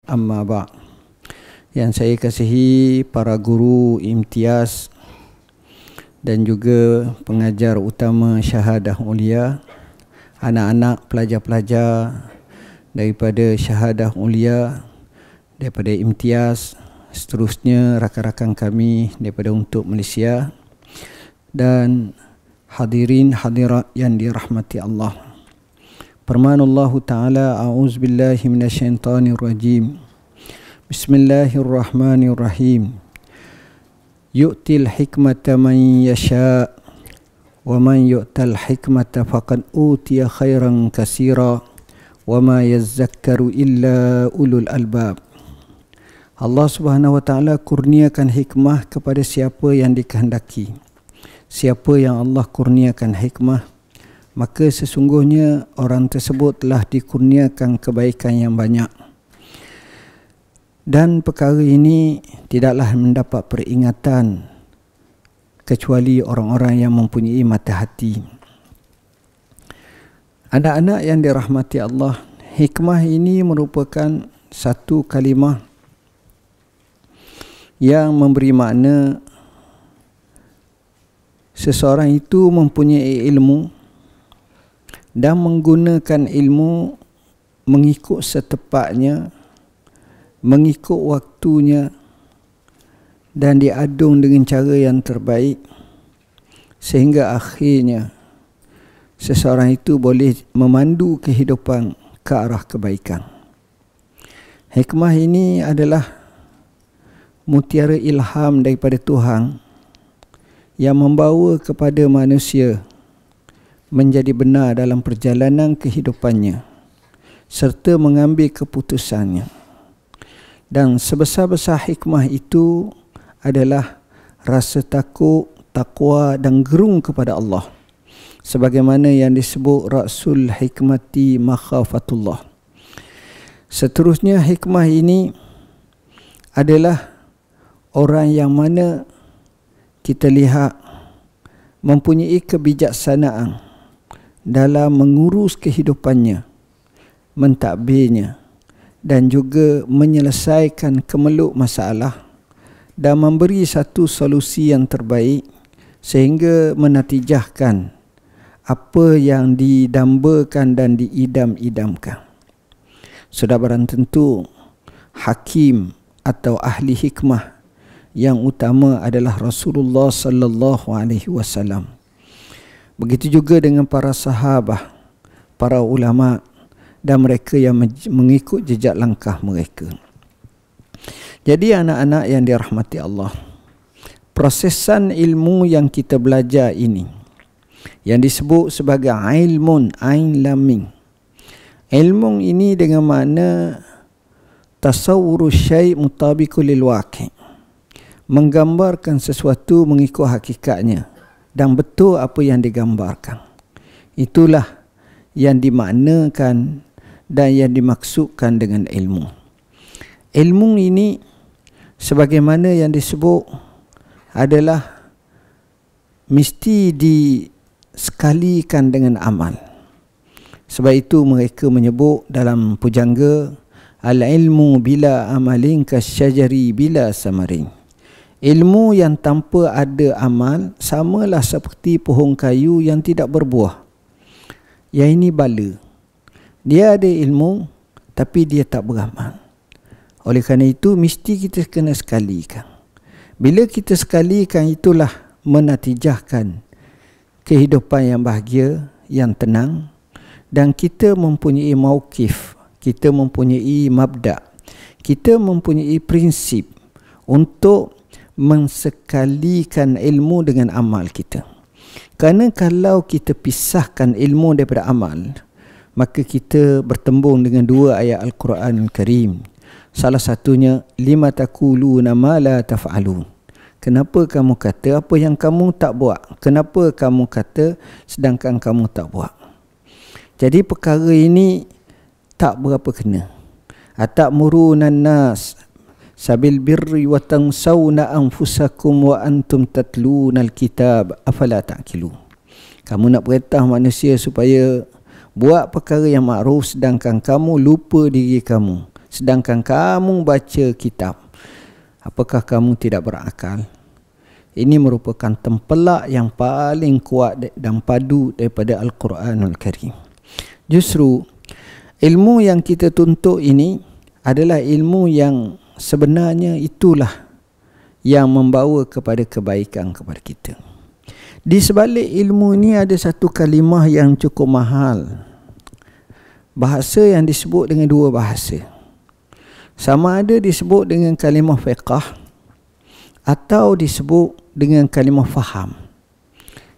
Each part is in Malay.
Amma ba'. Yang saya kasihi para guru imtiaz dan juga pengajar utama Syahadah Ulia, anak-anak pelajar-pelajar daripada Syahadah Ulia, daripada imtiaz, seterusnya rakan-rakan kami daripada Untuk Malaysia, dan hadirin hadirat yang dirahmati Allah. Firman Allah Ta'ala, a'udzubillahi minasyaitanirrajim. Bismillahirrahmanirrahim. Yu'til hikmata man yasha' wa man yu'tal hikmata faqad utiya khairan katsira wa ma yazzakkaru illa ulul albab. Allah Subhanahu wa Ta'ala kurniakan hikmah kepada siapa yang dikehendaki. Siapa yang Allah kurniakan hikmah, maka sesungguhnya orang tersebut telah dikurniakan kebaikan yang banyak. Dan perkara ini tidaklah mendapat peringatan kecuali orang-orang yang mempunyai mata hati. Anak-anak yang dirahmati Allah, hikmah ini merupakan satu kalimah yang memberi makna seseorang itu mempunyai ilmu dan menggunakan ilmu mengikut setepatnya, mengikut waktunya, dan diadung dengan cara yang terbaik, sehingga akhirnya seseorang itu boleh memandu kehidupan ke arah kebaikan. Hikmah ini adalah mutiara ilham daripada Tuhan yang membawa kepada manusia menjadi benar dalam perjalanan kehidupannya serta mengambil keputusannya. Dan sebesar-besar hikmah itu adalah rasa takut, takwa dan gerung kepada Allah, sebagaimana yang disebut Rasul hikmati makhafatullah. Seterusnya, hikmah ini adalah orang yang mana kita lihat mempunyai kebijaksanaan dalam mengurus kehidupannya, mentadbirnya, dan juga menyelesaikan kemeluk masalah dan memberi satu solusi yang terbaik sehingga menatijahkan apa yang didambakan dan diidam-idamkan. Sudah barang tentu hakim atau ahli hikmah yang utama adalah Rasulullah sallallahu alaihi wasallam. Begitu juga dengan para sahabat, para ulama dan mereka yang mengikut jejak langkah mereka. Jadi anak-anak yang dirahmati Allah, prosesan ilmu yang kita belajar ini yang disebut sebagai ilmun, ain lam mim. Ilmu ini dengan makna tasawwur syai' mutabiqul lil waqi', menggambarkan sesuatu mengikut hakikatnya dan betul apa yang digambarkan. Itulah yang dimaknakan dan yang dimaksudkan dengan ilmu. Ilmu ini sebagaimana yang disebut adalah mesti disekalikan dengan amal. Sebab itu mereka menyebut dalam pujangga, al-ilmu bila amalin kasyajari bila samarin. Ilmu yang tanpa ada amal samalah seperti pohon kayu yang tidak berbuah. Yang ini bala. Dia ada ilmu tapi dia tak beramal. Oleh kerana itu mesti kita kena sekalikan. Bila kita sekalikan, itulah menatijahkan kehidupan yang bahagia, yang tenang, dan kita mempunyai mauqif, kita mempunyai mabda', kita mempunyai prinsip untuk mensekalikan ilmu dengan amal kita. Kerana kalau kita pisahkan ilmu daripada amal, maka kita bertembung dengan dua ayat Al-Quran Al-Karim. Salah satunya, lima taquluna ma la taf'alun. Kenapa kamu kata apa yang kamu tak buat? Kenapa kamu kata sedangkan kamu tak buat? Jadi perkara ini tak berapa kena. Atamuruna nas sabil birri wa tansawna anfusakum wa antum tatluna alkitab afala ta'qilun. Kamu nak perintah manusia supaya buat perkara yang makruf sedangkan kamu lupa diri kamu, sedangkan kamu baca kitab. Apakah kamu tidak berakal? Ini merupakan tempelak yang paling kuat dan padu daripada Al-Quranul Karim. Justru ilmu yang kita tuntut ini adalah ilmu yang sebenarnya itulah yang membawa kepada kebaikan kepada kita. Di sebalik ilmu ini ada satu kalimah yang cukup mahal. Bahasa yang disebut dengan dua bahasa. Sama ada disebut dengan kalimah fiqh atau disebut dengan kalimah faham.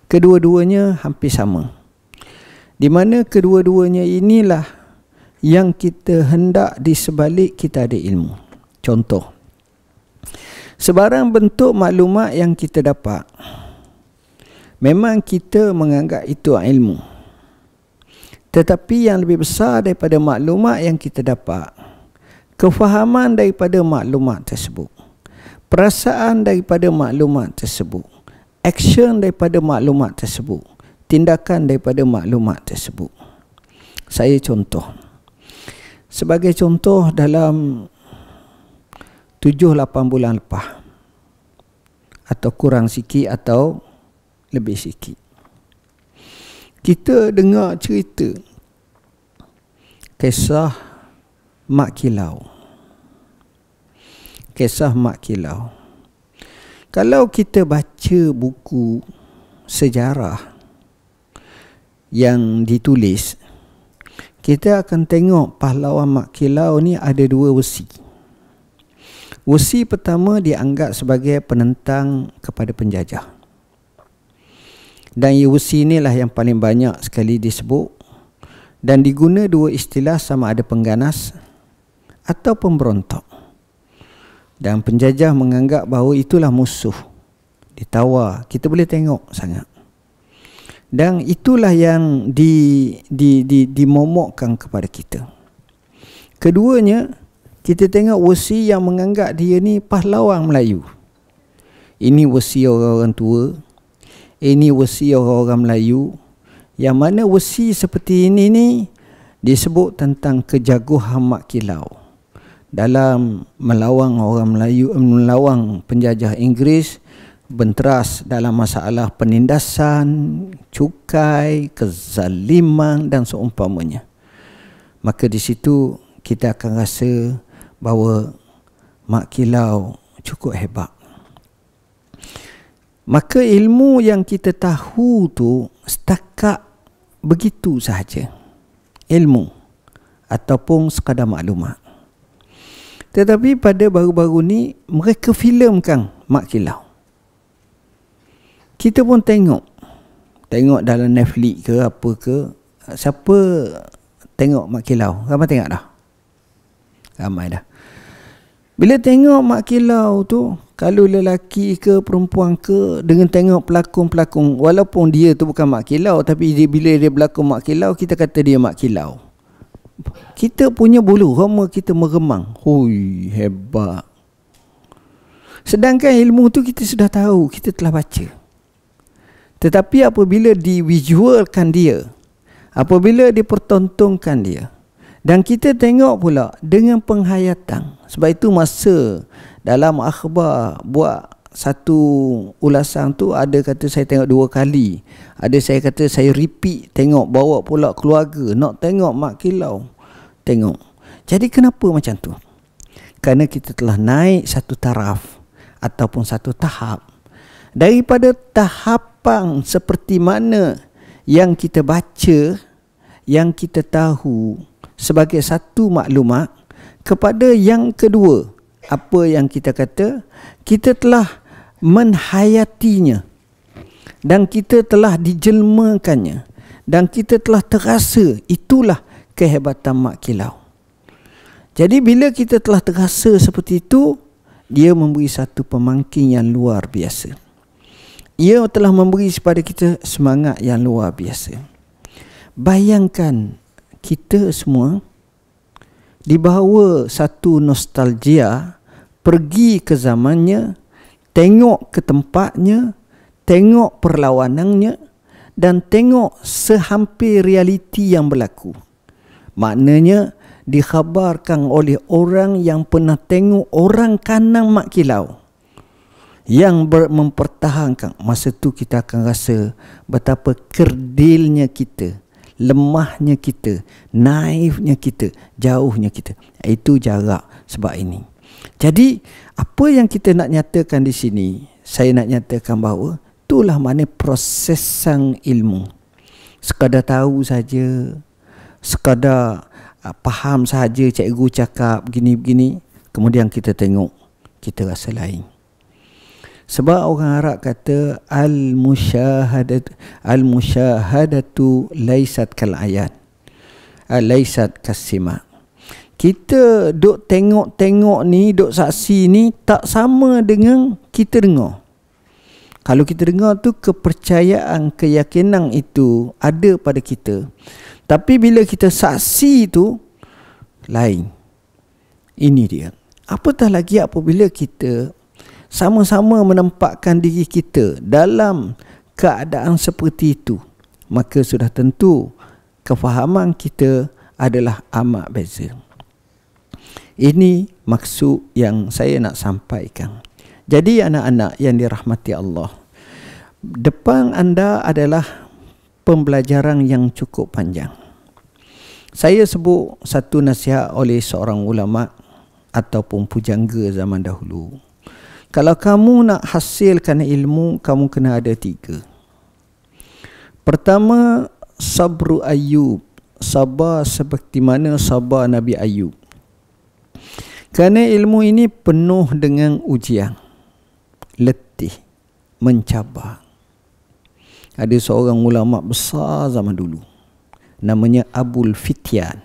Kedua-duanya hampir sama. Di mana kedua-duanya inilah yang kita hendak di sebalik kita ada ilmu. Contoh, sebarang bentuk maklumat yang kita dapat, memang kita menganggap itu ilmu. Tetapi yang lebih besar daripada maklumat yang kita dapat, kefahaman daripada maklumat tersebut, perasaan daripada maklumat tersebut, action daripada maklumat tersebut, tindakan daripada maklumat tersebut. Saya contoh. Sebagai contoh, dalam 7-8 bulan lepas, atau kurang sikit atau lebih sikit, kita dengar cerita kisah Mak Kilau. Kisah Mak Kilau. Kalau kita baca buku sejarah yang ditulis, kita akan tengok pahlawan Mak Kilau ni ada dua wesi. Wesi pertama dianggap sebagai penentang kepada penjajah. Dan wesi inilah yang paling banyak sekali disebut dan diguna dua istilah, sama ada pengganas atau pemberontak. Dan penjajah menganggap bahawa itulah musuh. Ditawar, kita boleh tengok sangat. Dan itulah yang dimomokkan kepada kita. Keduanya, kita tengok wesi yang menganggap dia ni pahlawan Melayu. Ini wesi orang-orang tua, ini wesi orang-orang Melayu. Yang mana wesi seperti ini ni disebut tentang kejaguhan Mak Kilau dalam melawan orang Melayu, melawan penjajah Inggeris, benteras dalam masalah penindasan, cukai, kezaliman dan seumpamanya. Maka di situ kita akan rasa bahawa Mak Kilau cukup hebat. Maka ilmu yang kita tahu tu setakat begitu sahaja. Ilmu ataupun sekadar maklumat. Tetapi pada baru-baru ni mereka filmkan Mak Kilau. Kita pun tengok dalam Netflix ke apa ke, siapa tengok Mak Kilau? Ramai tengok dah? Ramai dah. Bila tengok Mak Kilau tu, kalau lelaki ke perempuan ke, dengan tengok pelakon-pelakon, walaupun dia tu bukan Mak Kilau, tapi bila dia berlakon Mak Kilau, kita kata dia Mak Kilau. Kita punya bulu roma kita meremang. Hui, hebat. Sedangkan ilmu tu kita sudah tahu, kita telah baca. Tetapi apabila divisualkan dia, apabila dipertontonkan dia, dan kita tengok pula dengan penghayatan. Sebab itu masa dalam akhbar buat satu ulasan tu, ada kata saya tengok 2 kali, ada saya kata saya repeat tengok, bawa pula keluarga nak tengok Mak Kilau, tengok. Jadi kenapa macam tu? Kerana kita telah naik satu taraf ataupun satu tahap daripada tahapan seperti mana yang kita baca, yang kita tahu sebagai satu maklumat, kepada yang kedua, apa yang kita kata, kita telah menhayatinya dan kita telah dijelmakannya dan kita telah terasa. Itulah kehebatan Mak Kilau. Jadi bila kita telah terasa seperti itu, dia memberi satu pemangkin yang luar biasa. Ia telah memberi kepada kita semangat yang luar biasa. Bayangkan kita semua dibawa satu nostalgia, pergi ke zamannya, tengok ke tempatnya, tengok perlawanannya, dan tengok sehampir realiti yang berlaku. Maknanya dikhabarkan oleh orang yang pernah tengok orang kanan mak kilau yang mempertahankan. Masa tu kita akan rasa betapa kerdilnya kita, lemahnya kita, naifnya kita, jauhnya kita. Itu jarak sebab ini. Jadi apa yang kita nak nyatakan di sini, saya nak nyatakan bahawa itulah mana prosesan ilmu. Sekadar tahu saja, sekadar faham saja cikgu cakap begini-begini, kemudian kita tengok, kita rasa lain. Sebab orang Arab kata al-musyahadatu laisat kal ayat, laisat kasima. Kita duk tengok-tengok ni, duk saksi ni tak sama dengan kita dengar. Kalau kita dengar tu kepercayaan, keyakinan itu ada pada kita. Tapi bila kita saksi tu lain. Ini dia. Apatah lagi apabila kita sama-sama menempatkan diri kita dalam keadaan seperti itu, maka sudah tentu kefahaman kita adalah amat beza. Ini maksud yang saya nak sampaikan. Jadi anak-anak yang dirahmati Allah, depan anda adalah pembelajaran yang cukup panjang. Saya sebut satu nasihat oleh seorang ulama ataupun pujangga zaman dahulu. Kalau kamu nak hasilkan ilmu, kamu kena ada 3. Pertama, sabru Ayub. Sabar seperti mana sabar Nabi Ayub. Kerana ilmu ini penuh dengan ujian, letih, mencabar. Ada seorang ulama besar zaman dulu, namanya Abul Fityan.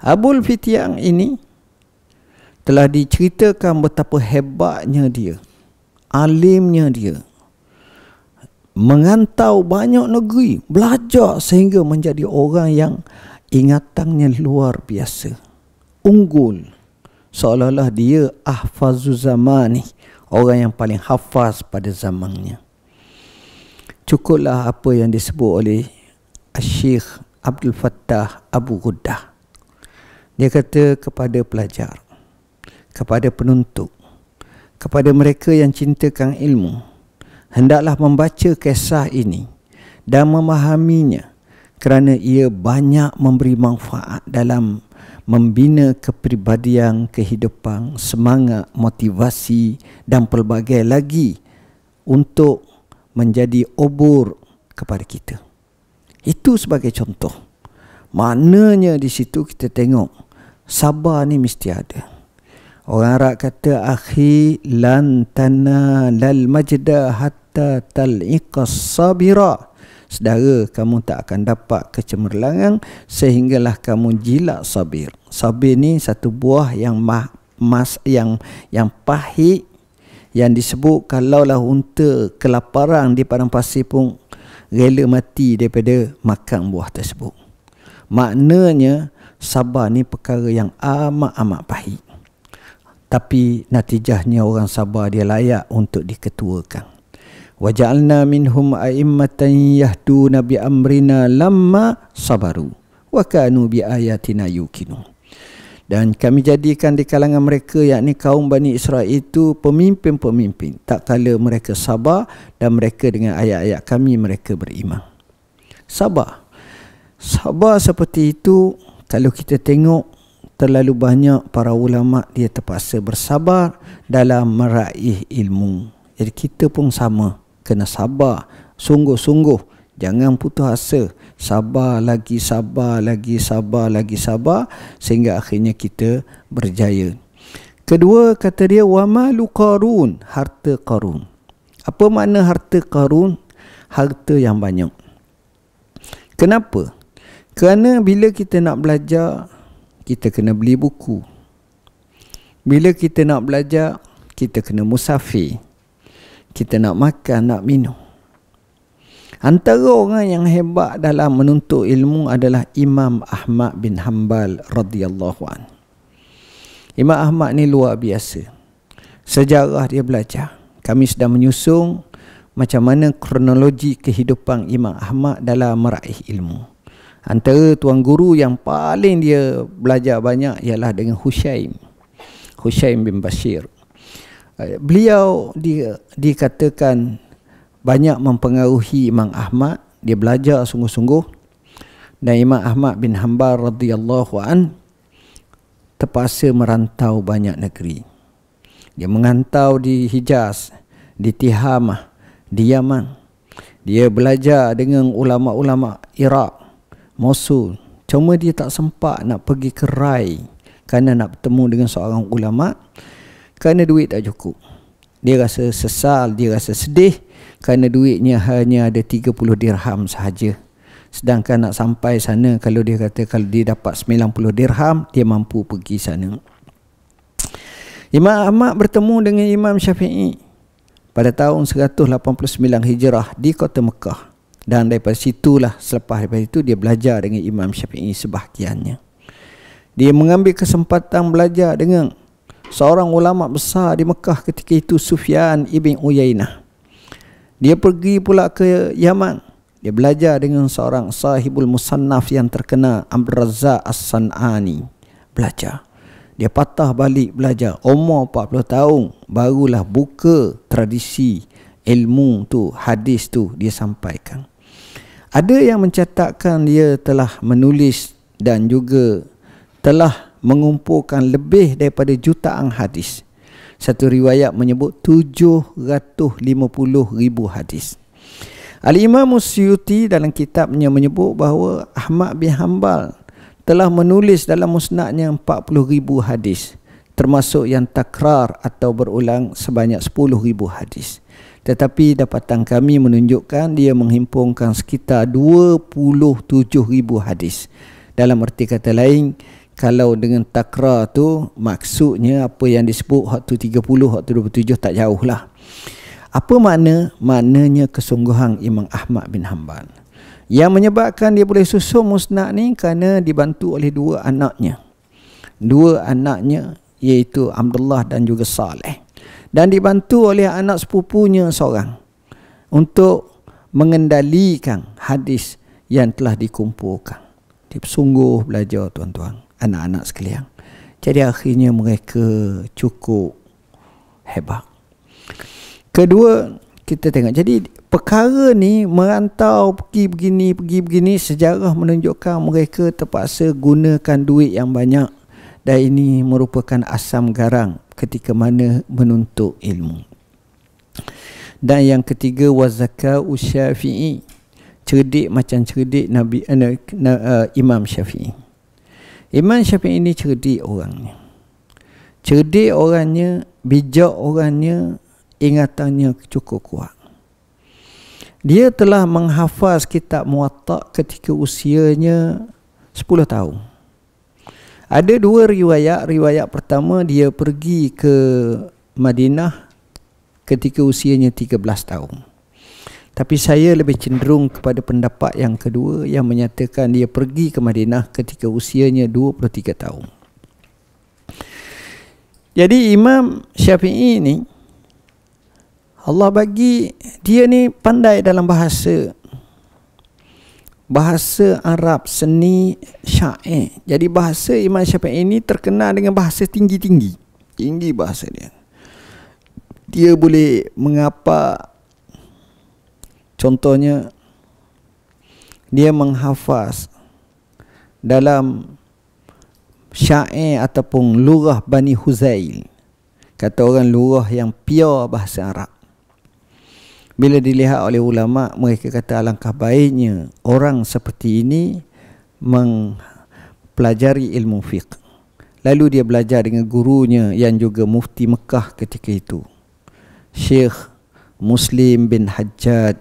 Abul Fityan ini telah diceritakan betapa hebatnya dia, alimnya dia, mengantau banyak negeri, belajar sehingga menjadi orang yang ingatannya luar biasa, unggul, seolah-olah dia ahfazuz zamani, orang yang paling hafaz pada zamannya. Cukuplah apa yang disebut oleh Syekh Abdul Fattah Abu Ghuddah. Dia kata kepada pelajar, kepada penuntut, kepada mereka yang cintakan ilmu, hendaklah membaca kisah ini dan memahaminya, kerana ia banyak memberi manfaat dalam membina kepribadian, kehidupan, semangat, motivasi dan pelbagai lagi untuk menjadi obor kepada kita. Itu sebagai contoh. Maknanya di situ kita tengok sabar ni mesti ada. Orang Arab kata akhi lan tanalal majda hatta tal'iqas sabira. Saudara, kamu tak akan dapat kecemerlangan sehinggalah kamu jilat sabir. Sabir ni satu buah yang yang pahit, yang disebut kalaulah unta kelaparan di padang pasir pun rela mati daripada makan buah tersebut. Maknanya sabar ni perkara yang amat-amat pahit. Tapi natijahnya orang sabar dia layak untuk diketuakan. Waja'alna minhum a'immatan yahduna bi amrina lamma sabaru wa kanu bi ayatina yuqinun. Dan kami jadikan di kalangan mereka, yakni kaum Bani Israel itu, pemimpin-pemimpin tak kala mereka sabar dan mereka dengan ayat-ayat kami mereka beriman. Sabar seperti itu. Kalau kita tengok terlalu banyak para ulama dia terpaksa bersabar dalam meraih ilmu. Jadi kita pun sama, kena sabar sungguh-sungguh. Jangan putus asa. Sabar lagi, sehingga akhirnya kita berjaya. Kedua, kata dia, wa malu Qarun, harta Qarun. Apa makna harta Qarun? Harta yang banyak. Kenapa? Kerana bila kita nak belajar, kita kena beli buku. Bila kita nak belajar, kita kena musafir. Kita nak makan, nak minum. Antara orang yang hebat dalam menuntut ilmu adalah Imam Ahmad bin Hanbal radhiyallahu anhu. Imam Ahmad ni luar biasa. Sejarah dia belajar. Kami sedang menyusung macam mana kronologi kehidupan Imam Ahmad dalam meraih ilmu. Antara tuan guru yang paling dia belajar banyak ialah dengan Hushaim bin Bashir. Beliau dikatakan banyak mempengaruhi Imam Ahmad. Dia belajar sungguh-sungguh, dan Imam Ahmad bin Hanbal radhiyallahu an terpaksa merantau banyak negeri. Dia mengantau di Hijaz, di Tihamah, di Yaman. Dia belajar dengan ulama-ulama Iraq, Mosul. Cuma dia tak sempat nak pergi ke Rai kerana nak bertemu dengan seorang ulama, kerana duit tak cukup. Dia rasa sesal, dia rasa sedih kerana duitnya hanya ada 30 dirham sahaja. Sedangkan nak sampai sana, kalau dia kata kalau dia dapat 90 dirham, dia mampu pergi sana. Imam Ahmad bertemu dengan Imam Syafi'i pada tahun 189 Hijrah di kota Mekah. Dan daripada situlah, selepas daripada itu, dia belajar dengan Imam Syafi'i sebahagiannya. Dia mengambil kesempatan belajar dengan seorang ulama besar di Mekah ketika itu, Sufyan ibn Uyainah. Dia pergi pula ke Yaman. Dia belajar dengan seorang sahibul musannaf yang terkenal, Abdul Razzaq As-San'ani. Belajar. Dia patah balik belajar. Umur 40 tahun barulah buka tradisi ilmu tu, hadis tu dia sampaikan. Ada yang mencatatkan dia telah menulis dan juga telah mengumpulkan lebih daripada jutaan hadis. Satu riwayat menyebut 750,000 hadis. Al-Imam Suyuti dalam kitabnya menyebut bahawa Ahmad bin Hanbal telah menulis dalam musnadnya 40,000 hadis, termasuk yang takrar atau berulang sebanyak 10,000 hadis. Tetapi dapatan kami menunjukkan dia menghimpunkan sekitar 27,000 hadis. Dalam erti kata lain, kalau dengan takrar tu maksudnya apa yang disebut waktu 30, waktu 27 tak jauh lah. Apa makna? Maknanya kesungguhan Imam Ahmad bin Hanbal. Yang menyebabkan dia boleh susun musnad ni kerana dibantu oleh dua anaknya. Dua anaknya iaitu Abdullah dan juga Saleh. Dan dibantu oleh anak sepupunya seorang untuk mengendalikan hadis yang telah dikumpulkan. Dia sungguh belajar, tuan-tuan, anak-anak sekalian. Jadi akhirnya mereka cukup hebat. Kedua, kita tengok. Jadi perkara ni merantau pergi begini, sejarah menunjukkan mereka terpaksa gunakan duit yang banyak, dan ini merupakan asam garam ketika mana menuntut ilmu. Dan yang ketiga, wazakau Syafi'i, cerdik macam cerdik Imam Syafi'i. Imam Syafi'i ini cerdik orangnya. Cerdik orangnya, bijak orangnya, ingatannya cukup kuat. Dia telah menghafaz kitab Muwatta ketika usianya 10 tahun. Ada dua riwayat. Riwayat pertama, dia pergi ke Madinah ketika usianya 13 tahun. Tapi saya lebih cenderung kepada pendapat yang kedua yang menyatakan dia pergi ke Madinah ketika usianya 23 tahun. Jadi Imam Syafi'i ni, Allah bagi dia ni pandai dalam bahasa Arab, seni, syair. Jadi bahasa Imam Syafi'i ini terkenal dengan bahasa tinggi bahasa dia. Dia boleh mengapa, contohnya dia menghafaz dalam syair ataupun lurah Bani Huzail. Kata orang lurah yang pure bahasa Arab. Bila dilihat oleh ulama, mereka kata alangkah baiknya orang seperti ini mempelajari ilmu fiqh. Lalu dia belajar dengan gurunya yang juga mufti Mekah ketika itu, Syekh Muslim bin Hajjaj,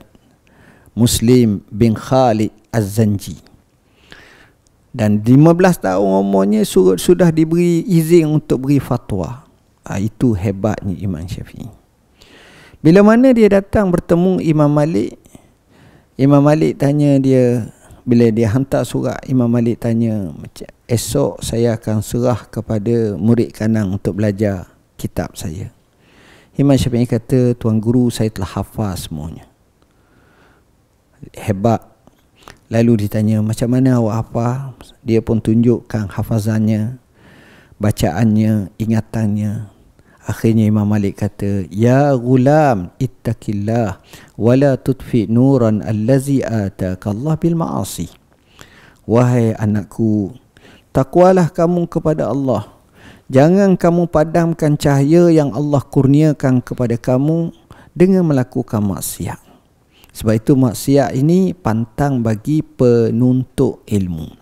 Muslim bin Khalid Az-Zanji. Dan 15 tahun umurnya sudah diberi izin untuk beri fatwa. Itu hebatnya Imam Syafi'i. Bila mana dia datang bertemu Imam Malik, Imam Malik tanya dia, bila dia hantar surat, Imam Malik tanya, esok saya akan serah kepada murid kanan untuk belajar kitab saya. Imam Syafi'i kata, tuan guru saya telah hafaz semuanya. Hebat. Lalu ditanya, macam mana awak hafal? Dia pun tunjukkan hafazannya, bacaannya, ingatannya. Akhirnya Imam Malik kata, ya gulam ittaqillah wala tudfi nuran allazi ataka Allah bil ma'asi. Wahai anakku, takwalah kamu kepada Allah. Jangan kamu padamkan cahaya yang Allah kurniakan kepada kamu dengan melakukan maksiat. Sebab itu maksiat ini pantang bagi penuntut ilmu.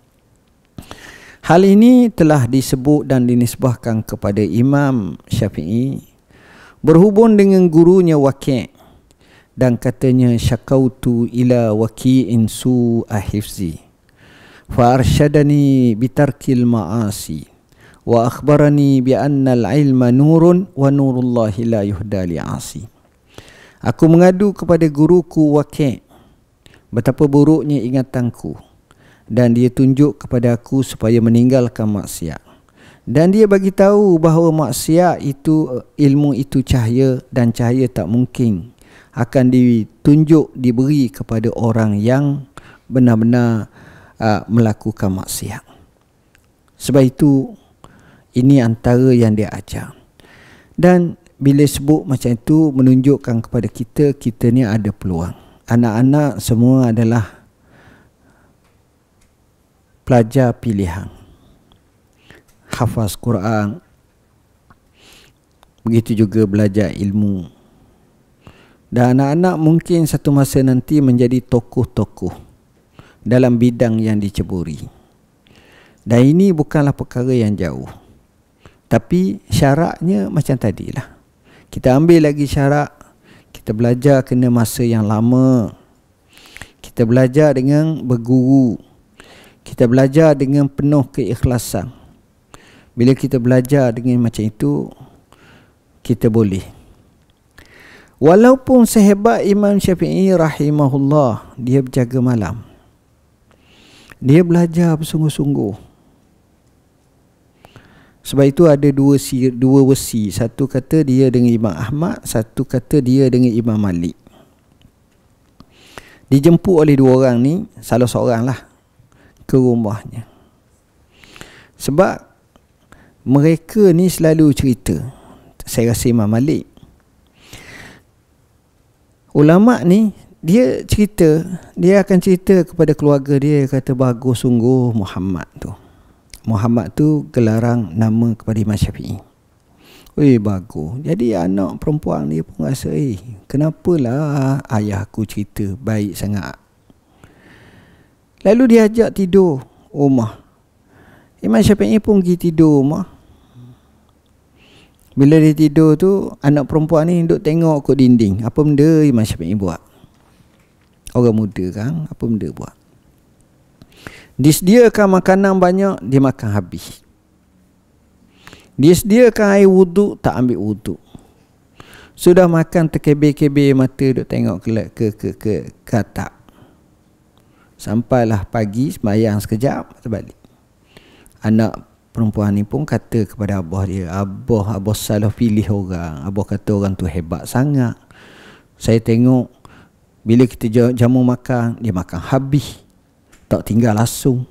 Hal ini telah disebut dan dinisbahkan kepada Imam Syafi'i berhubung dengan gurunya Waqi', dan katanya, syakautu ila waqi'in su'a hifzi fa arsyadani bitarkil ma'asi wa akhbarani bi anna al-ilma nurun wa nurullahi la yuhda li'asi. Aku mengadu kepada guruku Waqi' betapa buruknya ingatanku, dan dia tunjuk kepada aku supaya meninggalkan maksiat. Dan dia bagi tahu bahawa maksiat itu, ilmu itu cahaya, dan cahaya tak mungkin akan ditunjuk, diberi kepada orang yang benar-benar melakukan maksiat. Sebab itu ini antara yang dia ajar. Dan bila sebut macam itu menunjukkan kepada kita, kita ni ada peluang. Anak-anak semua adalah pelajar pilihan, hafaz Quran, begitu juga belajar ilmu. Dan anak-anak mungkin satu masa nanti menjadi tokoh-tokoh dalam bidang yang diceburi. Dan ini bukanlah perkara yang jauh, tapi syaratnya macam tadilah. Kita ambil lagi syarat, kita belajar kena masa yang lama, kita belajar dengan berguru, kita belajar dengan penuh keikhlasan. Bila kita belajar dengan macam itu, kita boleh. Walaupun sehebat Imam Syafi'i rahimahullah, dia berjaga malam, dia belajar bersungguh-sungguh. Sebab itu ada dua wasi. Satu kata dia dengan Imam Ahmad, satu kata dia dengan Imam Malik. Dijemput oleh dua orang ni, salah seorang lah, ke rumahnya. Sebab mereka ni selalu cerita, saya rasa Imam Malik, ulama ni, dia cerita, dia akan cerita kepada keluarga dia, kata bagus sungguh Muhammad tu. Muhammad tu gelaran nama kepada Imam Syafi'i. Bagus. Jadi anak perempuan dia pun rasa, kenapalah ayah aku cerita baik sangat. Lalu dia ajak tidur rumah. Imam Syafi'i pun pergi tidur rumah. Bila dia tidur tu, anak perempuan ni duduk tengok kat dinding. Apa benda Imam Syafi'i buat? Orang muda kan, apa benda buat? Disediakan makanan banyak, dia makan habis. Disediakan air wuduk, tak ambil wuduk. Sudah makan terkebir-kebir mata, duduk tengok ke atap. Sampailah pagi, sembahyang sekejap, terbalik. Anak perempuan ni pun kata kepada abah dia, Abah salah pilih orang. Abah kata orang tu hebat sangat. Saya tengok bila kita jamu makan, dia makan habis, tak tinggal langsung,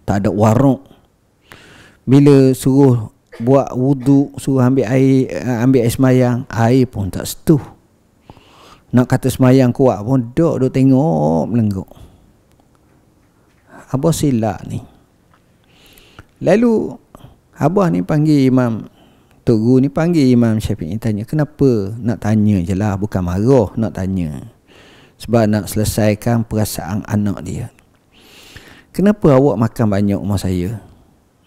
tak ada waruk. Bila suruh buat wuduk, suruh ambil air semayang, air pun tak setuh. Nak kata semayang kuat pun duduk tengok melengguk. Abah silap ni. Lalu abah ni panggil Imam, Tok Guru ni panggil Imam Syafi'i, tanya, kenapa? Nak tanya je lah, bukan marah, nak tanya. Sebab nak selesaikan perasaan anak dia. Kenapa awak makan banyak rumah saya?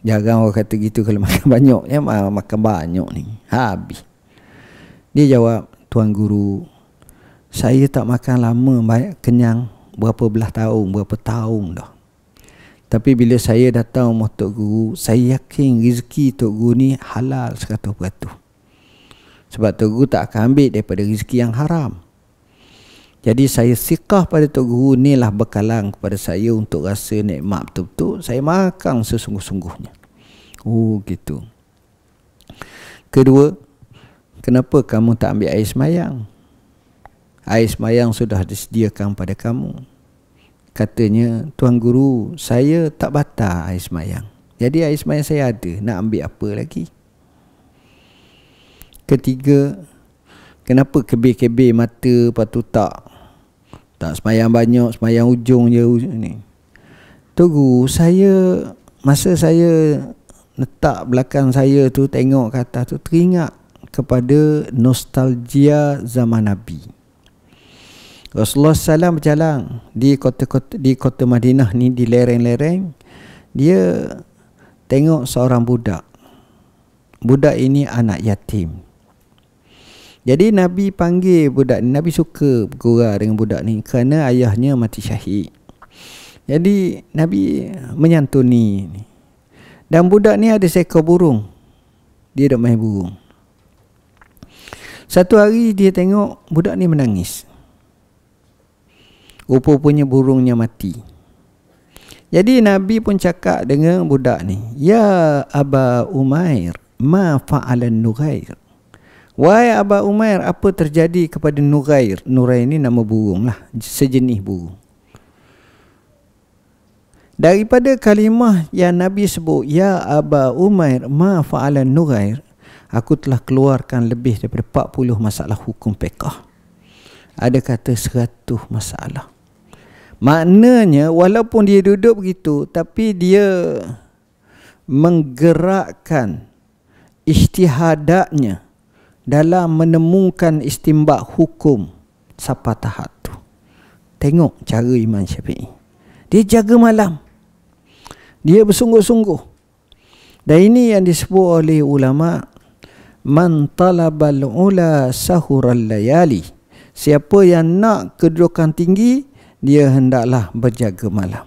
Jarang orang kata gitu kalau makan banyak. Ya, makan banyak ni, habis. Dia jawab, Tuan Guru, saya tak makan lama, banyak kenyang, berapa tahun dah. Tapi bila saya datang rumah Tok Guru, saya yakin rezeki Tok Guru ni halal 100%. Sebab Tok Guru tak akan ambil daripada rezeki yang haram. Jadi saya siqah pada Tok Guru, ni lah bekalan kepada saya untuk rasa nikmat betul-betul. Saya makan sesungguh-sungguhnya. Gitu. Kedua, kenapa kamu tak ambil air semayang? Air semayang sudah disediakan pada kamu. Katanya, Tuan Guru, saya tak batal air semayang. Jadi air semayang saya ada, nak ambil apa lagi? Ketiga, kenapa kebir-kebir mata, lepas tu tak semayang banyak, semayang ujung je ni. Tuan Guru, masa saya letak belakang saya tu, tengok ke atas tu, teringat kepada nostalgia zaman Nabi. Rasulullah SAW berjalan di kota Madinah ni, di lereng-lereng. Dia tengok seorang budak. Budak ini anak yatim. Jadi Nabi panggil budak ni. Nabi suka bergurau dengan budak ni kerana ayahnya mati syahid. Jadi Nabi menyantuni. Dan budak ni ada seekor burung. Dia duk main burung. Satu hari dia tengok budak ni menangis. Rupa-rupanya burungnya mati. Jadi Nabi pun cakap dengan budak ni, Ya Aba Umair, ma fa'alan Nughair. Wahai Aba Umair, apa terjadi kepada Nughair? Nughair ni nama burung lah, sejenis burung. Daripada kalimah yang Nabi sebut, Ya Aba Umair, ma fa'alan Nughair, aku telah keluarkan lebih daripada 40 masalah hukum fiqh. Ada kata 100 masalah. Maknanya walaupun dia duduk begitu, tapi dia menggerakkan ijtihadatnya dalam menemukan istinbat hukum sampai tahap tu. Tengok cara Imam Syafi'i. Dia jaga malam. Dia bersungguh-sungguh. Dan ini yang disebut oleh ulama, man talabal ula sahural layali. Siapa yang nak kedudukan tinggi, dia hendaklah berjaga malam.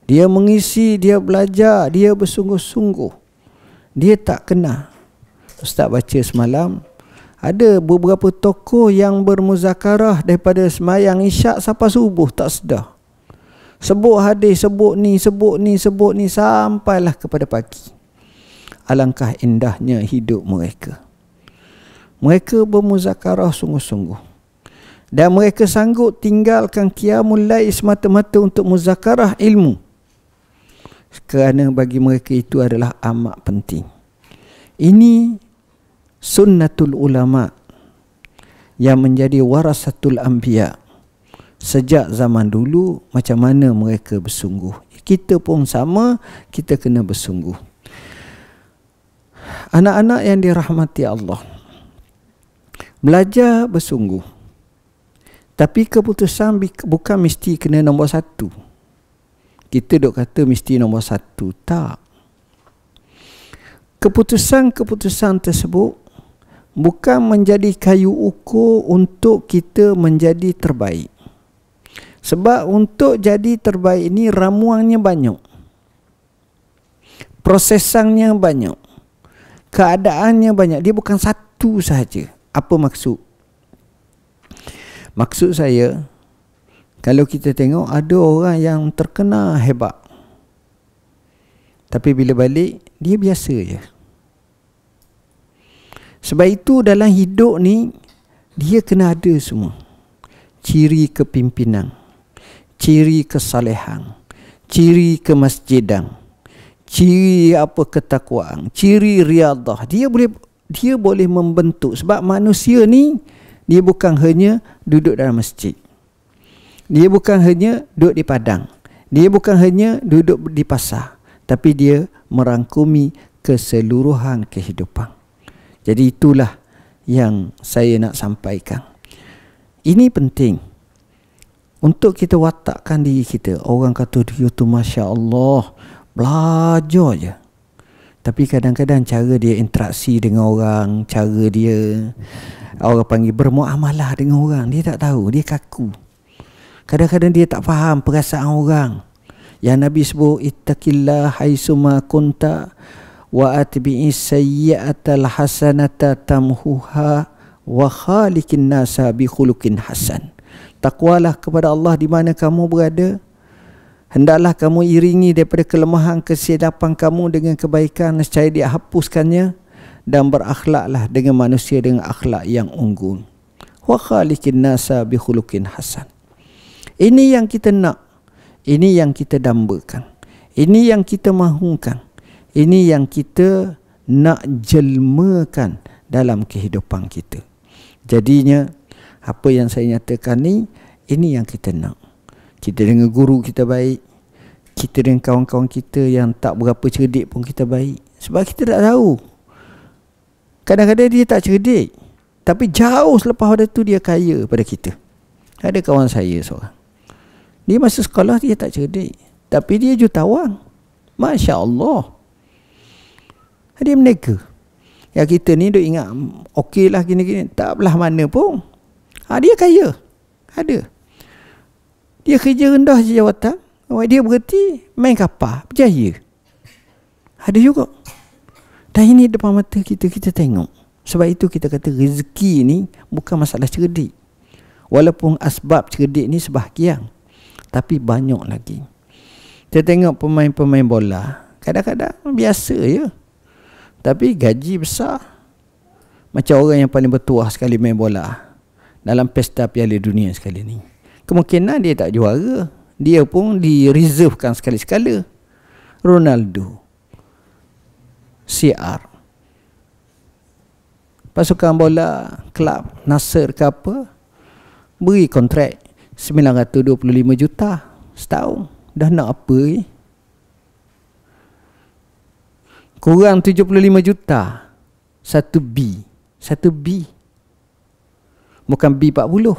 Dia mengisi, dia belajar, dia bersungguh-sungguh. Dia tak kena. Ustaz baca semalam, ada beberapa tokoh yang bermuzakarah daripada semayang isyak sampai subuh tak sedar. Sebut hadis, sebut ni, sampailah kepada pagi. Alangkah indahnya hidup mereka. Mereka bermuzakarah sungguh-sungguh. Dan mereka sanggup tinggalkan qiyamul lail semata-mata untuk muzakarah ilmu. Kerana bagi mereka itu adalah amat penting. Ini sunnatul ulama yang menjadi warasatul anbiya. Sejak zaman dulu, macam mana mereka bersungguh. Kita pun sama, kita kena bersungguh. Anak-anak yang dirahmati Allah, belajar bersungguh. Tapi keputusan bukan mesti kena nombor 1. Kita duk kata mesti nombor 1. Tak. Keputusan-keputusan tersebut bukan menjadi kayu ukur untuk kita menjadi terbaik. Sebab untuk jadi terbaik ini ramuannya banyak. Prosesannya banyak. Keadaannya banyak. Dia bukan satu sahaja. Apa maksud? Maksud saya, kalau kita tengok ada orang yang terkenal hebat, tapi bila balik, dia biasa je. Sebab itu dalam hidup ni, dia kena ada semua. Ciri kepimpinan, ciri kesalehan, ciri kemasjidan, ciri ketakwaan, ciri riadah. Dia boleh membentuk. Sebab manusia ni, dia bukan hanya duduk dalam masjid. Dia bukan hanya duduk di padang. Dia bukan hanya duduk di pasar. Tapi dia merangkumi keseluruhan kehidupan. Jadi itulah yang saya nak sampaikan. Ini penting untuk kita watakkan diri kita. Orang kata dia tu Masya Allah, belajar je. Tapi kadang-kadang cara dia interaksi dengan orang, cara dia, orang panggil bermuamalah dengan orang, dia tak tahu, dia kaku. Kadang-kadang dia tak faham perasaan orang. Yang Nabi sebut, ittaqillah haitsuma kunta wa atbi'is sayyi'atal hasanata tamhuha wa khaliqin nasa bi khuluqin hasan. Takwalah kepada Allah di mana kamu berada. Hendaklah kamu iringi daripada kelemahan kesilapan kamu dengan kebaikan, nescaya dia hapuskannya, dan berakhlaklah dengan manusia dengan akhlak yang unggul. Wa khaliqin nasa bi khuluqin hasan. Ini yang kita nak. Ini yang kita dambakan. Ini yang kita mahukan. Ini yang kita nak jelmakan dalam kehidupan kita. Jadinya, apa yang saya nyatakan ni, ini yang kita nak. Kita dengan guru kita baik. Kita dengan kawan-kawan kita yang tak berapa cerdik pun kita baik. Sebab kita tak tahu. Kadang-kadang dia tak cerdik, tapi jauh selepas pada tu dia kaya pada kita. Ada kawan saya seorang. Dia masa sekolah dia tak cerdik, tapi dia jutawan. Masya Allah. Dia menega. Ya kita ni duk ingat okey lah gini-gini, tak belah mana pun. Dia kaya. Ada. Dia kerja rendah je jawatan. Dia berhenti main kapal, berjaya. Ada juga. Dan ini depan mata kita, kita tengok. Sebab itu kita kata rezeki ni bukan masalah cerdik. Walaupun asbab cerdik ni sebahagian, tapi banyak lagi. Kita tengok pemain-pemain bola, kadang-kadang biasa je, tapi gaji besar. Macam orang yang paling bertuah sekali main bola dalam pesta Piala Dunia sekali ni, kemungkinan dia tak juara. Dia pun direservekan sekali-sekala. Ronaldo, CR, pasukan bola kelab Nasser ke apa, beri kontrak 925 juta setahun. Dah nak apa ni? Kurang 75 juta satu B. Bukan B40.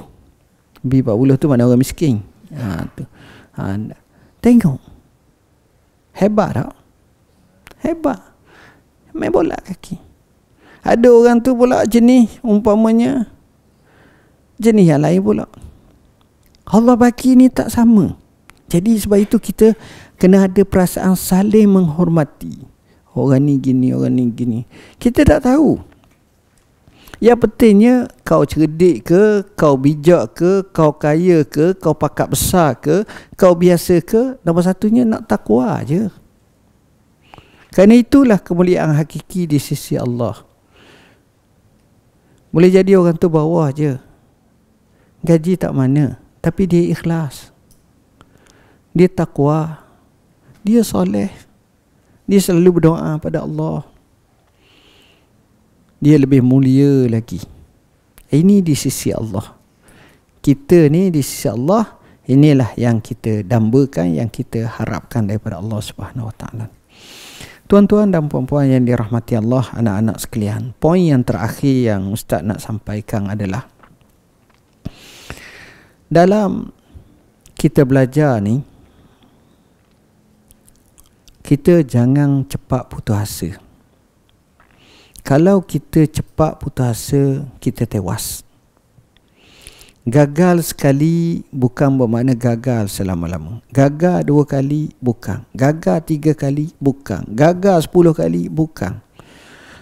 B40 tu mana orang miskin. Tengok. Hebat tak? Hebat. Main bola kaki. Ada orang tu pula jenis, umpamanya jenis yang lain pula. Allah bagi ni tak sama. Jadi sebab itu kita kena ada perasaan saling menghormati. Orang ni gini, orang ni gini. Kita tak tahu. Yang pentingnya kau cerdik ke, kau bijak ke, kau kaya ke, kau pakar besar ke, kau biasa ke, nombor satunya nak takwa je. Kerana itulah kemuliaan hakiki di sisi Allah. Boleh jadi orang tu bawah je, gaji tak mana, tapi dia ikhlas, dia takwa, dia soleh, dia selalu berdoa pada Allah, dia lebih mulia lagi. Ini di sisi Allah. Kita ni di sisi Allah, inilah yang kita dambakan, yang kita harapkan daripada Allah Subhanahu Wa Taala. Tuan-tuan dan puan-puan yang dirahmati Allah, anak-anak sekalian, poin yang terakhir yang Ustaz nak sampaikan adalah, dalam kita belajar ni, kita jangan cepat putus asa. Kalau kita cepat putus asa, kita tewas. Gagal sekali bukan bermakna gagal selama-lama. Gagal 2 kali bukan. Gagal 3 kali bukan. Gagal 10 kali bukan.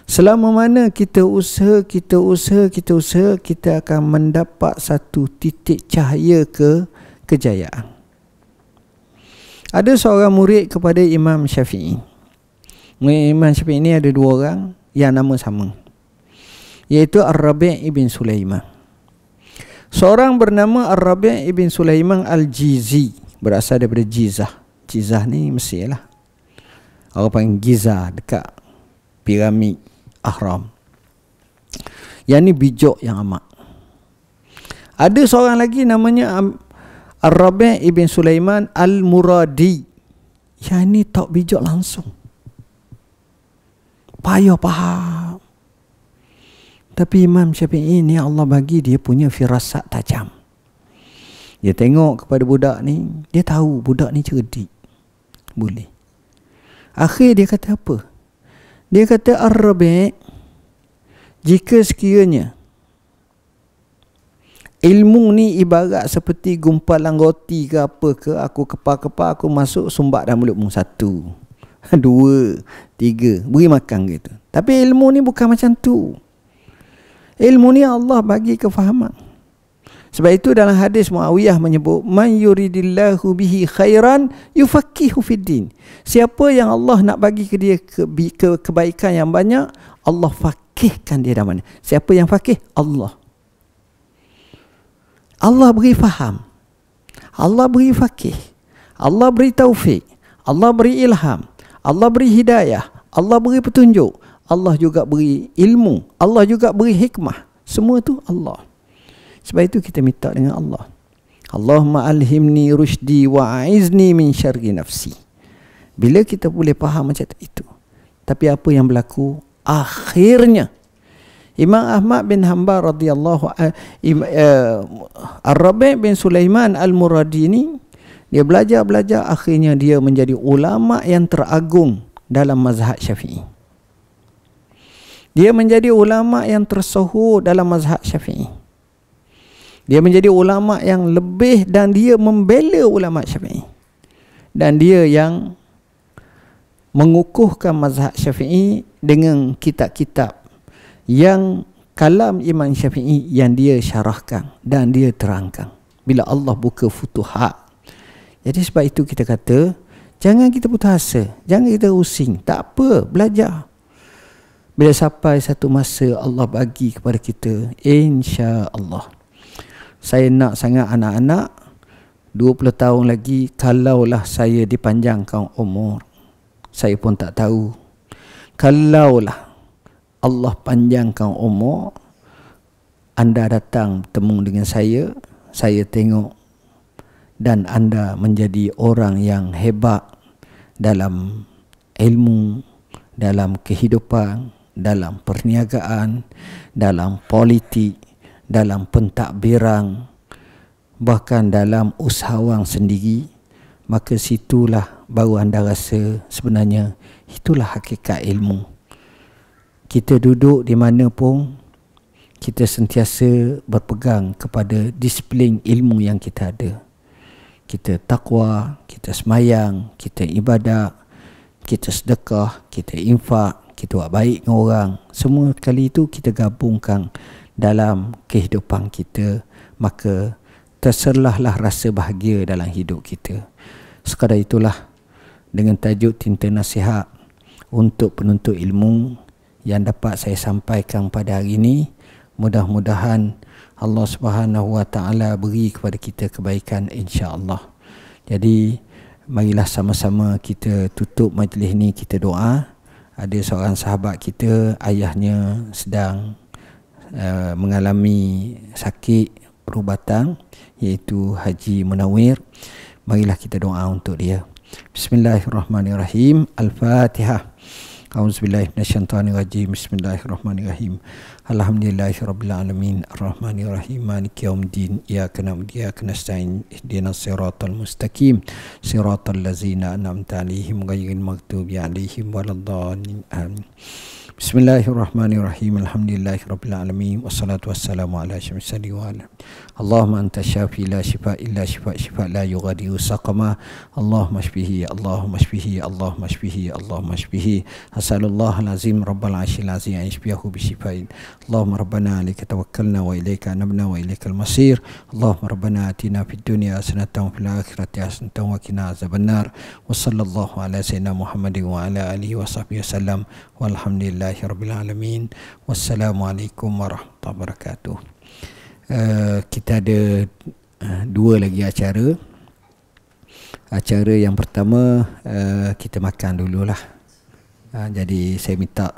Selama mana kita usaha, kita akan mendapat satu titik cahaya ke kejayaan. Ada seorang murid kepada Imam Syafi'i. Imam Syafi'i ini ada 2 orang yang nama sama, iaitu Ar-Rabi' ibn Sulaiman. Seorang bernama Ar-Rabi' ibn Sulaiman Al-Jizi, berasal daripada Jizah. Jizah ni Mesir lah. Orang panggil Giza, dekat piramid Ahram. Yang ni bijak yang amat. Ada seorang lagi namanya Ar-Rabi' ibn Sulaiman Al-Muradi. Yang ni tak bijak langsung, payah faham. Tapi Imam Syafi'i ni Allah bagi dia punya firasat tajam. Dia tengok kepada budak ni, dia tahu budak ni cerdik, boleh. Akhir dia kata apa? Dia kata, Ar-Rabi', jika sekiranya ilmu ni ibarat seperti gumpalan roti ke apa ke, aku kepal-kepal, aku masuk sumbat dalam mulutmu 1, 2, 3, beri makan gitu. Tapi ilmu ni bukan macam tu. Ilmu ni Allah bagi kefahaman. Sebab itu dalam hadis Muawiyah menyebut, man yuridillahu bihi khairan yufaqihu fiddin. Siapa yang Allah nak bagi ke dia kebaikan yang banyak, Allah faqihkan dia dalam mana. Siapa yang faqih? Allah. Allah beri faham, Allah beri faqih, Allah beri taufik, Allah beri ilham, Allah beri hidayah, Allah beri petunjuk, Allah juga beri ilmu, Allah juga beri hikmah. Semua tu Allah. Sebab itu kita minta dengan Allah. Allahumma alhimni rushdi wa aizni min syarri nafsi. Bila kita boleh faham macam itu. Tapi apa yang berlaku? Akhirnya Imam Ahmad bin Hanbal radhiyallahu Ar-Rabi' bin Sulaiman Al-Muradi ni, dia belajar akhirnya dia menjadi ulama yang teragung dalam mazhab Syafi'i. Dia menjadi ulama yang tersohor dalam mazhab Syafi'i. Dia menjadi ulama yang lebih dan dia membela ulama Syafi'i. Dan dia yang mengukuhkan mazhab Syafi'i dengan kitab-kitab yang kalam Imam Syafi'i yang dia syarahkan dan dia terangkan bila Allah buka futuhat. Jadi sebab itu kita kata, jangan kita putus asa, jangan kita rusing, tak apa, belajar. Bila sampai satu masa Allah bagi kepada kita, insya-Allah. Saya nak sangat anak-anak 20 tahun lagi, kalaulah saya dipanjangkan umur, saya pun tak tahu. Kalaulah Allah panjangkan umur, anda datang bertemu dengan saya tengok, dan anda menjadi orang yang hebat dalam ilmu, dalam kehidupan, dalam perniagaan, dalam politik, dalam pentadbiran, bahkan dalam usahawan sendiri, maka situlah baru anda rasa sebenarnya itulah hakikat ilmu. Kita duduk di mana pun, kita sentiasa berpegang kepada disiplin ilmu yang kita ada. Kita takwa, kita semayang, kita ibadat, kita sedekah, kita infak, kita buat baik dengan orang. Semua kali itu kita gabungkan dalam kehidupan kita, maka terserlahlah rasa bahagia dalam hidup kita. Sekadar itulah dengan tajuk Tinta Nasihat untuk penuntut ilmu yang dapat saya sampaikan pada hari ini. Mudah-mudahan Allah Subhanahu Wa Taala beri kepada kita kebaikan, insya-Allah. Jadi marilah sama-sama kita tutup majlis ini, kita doa. Ada seorang sahabat kita, ayahnya sedang mengalami sakit perubatan, iaitu Haji Munawir. Marilah kita doa untuk dia. Bismillahirrahmanirrahim. Al-Fatihah. A'udzubillahi minasyaitonirrajim. Bismillahirrahmanirrahim. Alhamdulillahirabbil alamin. Arrahmanirrahim. Maliki yaumiddin. Iyyaka na'budu wa iyyaka nasta'in. Ihdinas siratal mustaqim. Siratal ladzina an'amta 'alaihim ghairil maghdubi 'alaihim waladdallin. Amin. Bismillahirrahmanirrahim. Alhamdulillahirabbil alamin. Wassalatu wassalamu ala asyrafil mursalin. Allahumma anta syafi la shifa illa shifa, shifa la yughadiru saqama. Allahumma shfihi, Allahumma shfihi, Allahumma shfihi, Allahumma shfihi. Asallallahu alazim rabbal arsyil azim an yashfiyahu bi shifain. Allahumma rabbana alayka tawakkalna wa ilayka anabna wa ilaikal masir. Allahumma rabbana atina fid dunya hasanatan wa fil akhirati hasanatan wa qina azabannar. Wa sallallahu ala sayyidina Muhammadin wa ala alihi wa sahbihi wasallam. Walhamdulillahirabbil alamin. Wassalamualaikum warahmatullahi wabarakatuh. Kita ada dua lagi acara. Acara yang pertama, kita makan dululah. Jadi saya minta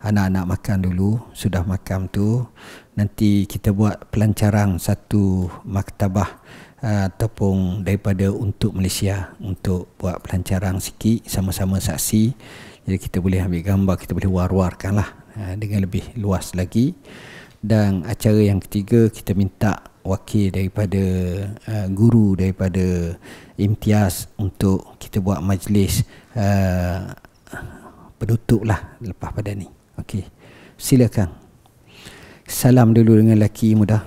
anak-anak makan dulu. Sudah makan tu, nanti kita buat pelancaran satu maktabah ataupun daripada untuk Malaysia, untuk buat pelancaran sikit, sama-sama saksi. Jadi kita boleh ambil gambar, kita boleh war-warkan lah dengan lebih luas lagi. Dan acara yang ketiga, kita minta wakil daripada guru daripada Imtiaz untuk kita buat majlis penutup lah lepas pada ni. Okey, silakan. Salam dulu dengan lelaki muda.